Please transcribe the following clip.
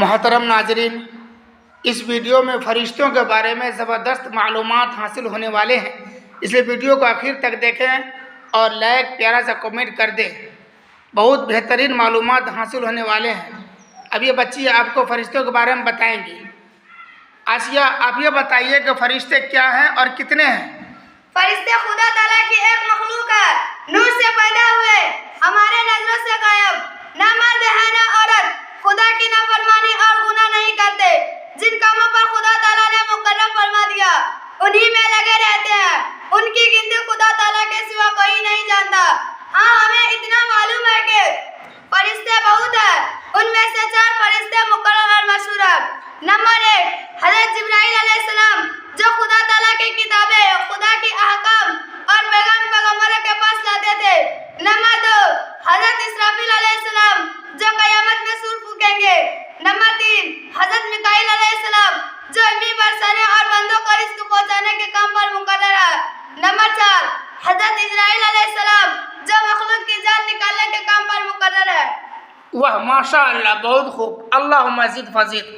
محترم ناظرین، اس ویڈیو میں فرشتوں کے بارے میں زبردست معلومات حاصل ہونے والے ہیں، اس لیے ویڈیو کو آخر تک دیکھیں اور لائک پیارا سا کمنٹ کر دیں۔ بہت بہترین معلومات حاصل ہونے والے ہیں۔ اب یہ بچی آپ کو فرشتوں کے بارے میں بتائیں گی۔ آسیہ، آپ یہ بتائیے کہ فرشتے کیا ہیں اور کتنے ہیں؟ فرشتے خدا تعالیٰ کی ایک مخلوق ہے، نور سے پیدا ہوئے، ہمارے نظروں سے غائب، نہ مرد ہے نہ عورت، خدا کی نافرمانی اور گناہ نہیں کرتے، جن کاموں پر خدا تعالیٰ نے مقرر فرما دیا انہی میں لگے رہتے ہیں، ان کی گنتی خدا تعالیٰ کے سوا کوئی نہیں جانتا۔ ہاں، ہمیں اتنا معلوم ہے کہ فرشتے بہت ہیں، ان میں سے 4 فرشتے مقرر اور مشہور ہیں۔ نمبر 1، حضرت جبرائیل علیہ السلام، جو خدا تعالیٰ کی کتابیں، خدا کی احکام اور پیغمبروں کے پاس لاتے تھے۔ نمبر 2، حضرت اسرافیل علیہ السلام، جو قیامت میں سور پھونکیں گے۔ نمبر 3، حضرت میکائیل علیہ السلام، جو امید برسانے اور بندوں کو رزق پہنچانے کے کام پر مقرر ہے۔ نمبر 4، حضرت اسرائیل علیہ السلام، جو مخلوق کی جان نکالنے کے کام پر مقرر ہے۔ واہ، ماشاء اللہ، بہت خوب، اللہم زد فزد۔